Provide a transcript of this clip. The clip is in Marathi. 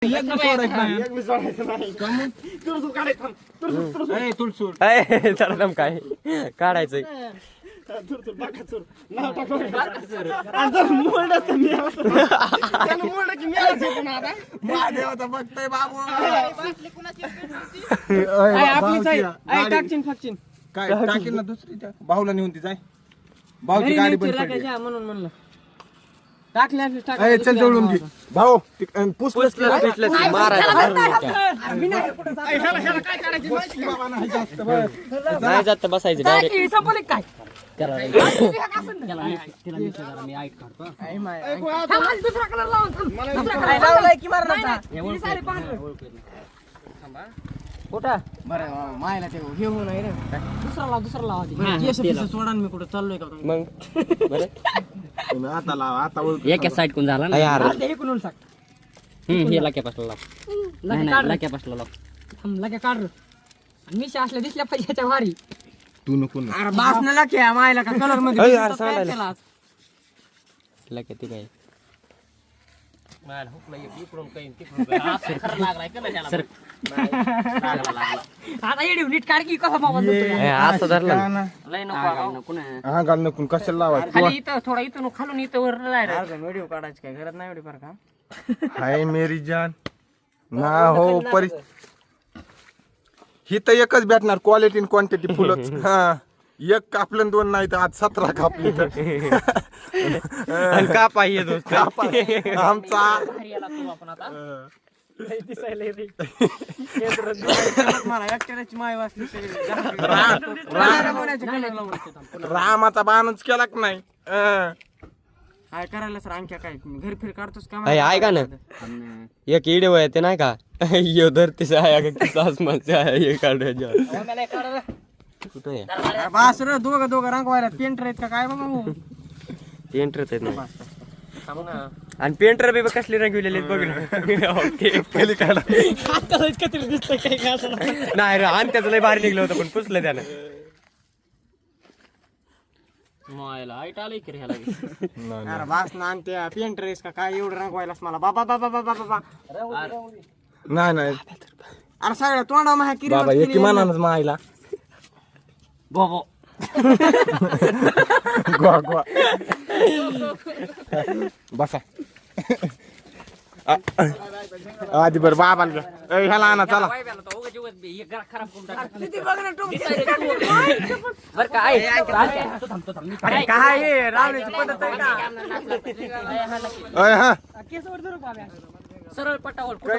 चढ काय काढायचंय काय टाकीन ना दुसरी भाऊला नेऊन ती जाय भाऊची गाडी बंद पडली म्हणून म्हणलं टाकल्या चल जवळून घे भाऊ नाही जात बसायचं डायरेक्ट काय मायला ते हे होऊ नाही रे दुसरा लावा सोडा मी कुठं चाललोय का मग बरं आता लाव आता एका साईड कोण झाला ना यार हे लाक्यापासला लाव लाक्यापासला लाव लगे काढ मी असल्या दिसल्या पैशाच्या वारी तू नको ना अरे बास न लाक्या मायला का कलर मध्ये लाक्या ते काय आता येडी नीट काढ की कसा बाबा असं धरलं हा घाल नको कशाला लावायचं खाली इथं थोडा इथं खालून इथं वर व्हिडिओ काढायची काय गरज नाही एवढी बरं का हाय मेरी जान ना हो परि ही तर एकच भेटणार क्वालिटी क्वांटिटी फुलच हा एक कापलं दोन नाही तर आज 17 कापली का पाहिजे दोस्त आमचा रामाचा बाणच केला की नाही काय करायला सर आणखी काय घर फिर काढतोस का ऐका ना एक इडे वय ते नाही का यो धरतीच आहे का आसमानचे आहे हे काढायच्या कुठे बास रे दोघं रंगवायला पेंटर आहेत का काय बाबा पेंटर आहेत ना आणि पेंटर बी कसले रंगविलेले बघ ना नाही रे आणि त्याचं लय भारी निघलं होतं पण पुसलं त्यानं बास ना आणि त्या पेंटर आहेस का काय एवढं रंगवायलास मला बाबा बाबा बाबा बाबा नाही अरे सगळं तोंडा माहिती बाबा एकी मानानच मायला बाबा गोवा गोवा बसा आधी बर बाबा ह्याला आणा चला काय रावण्याची पद्धत आहे का हा सरळ पटावर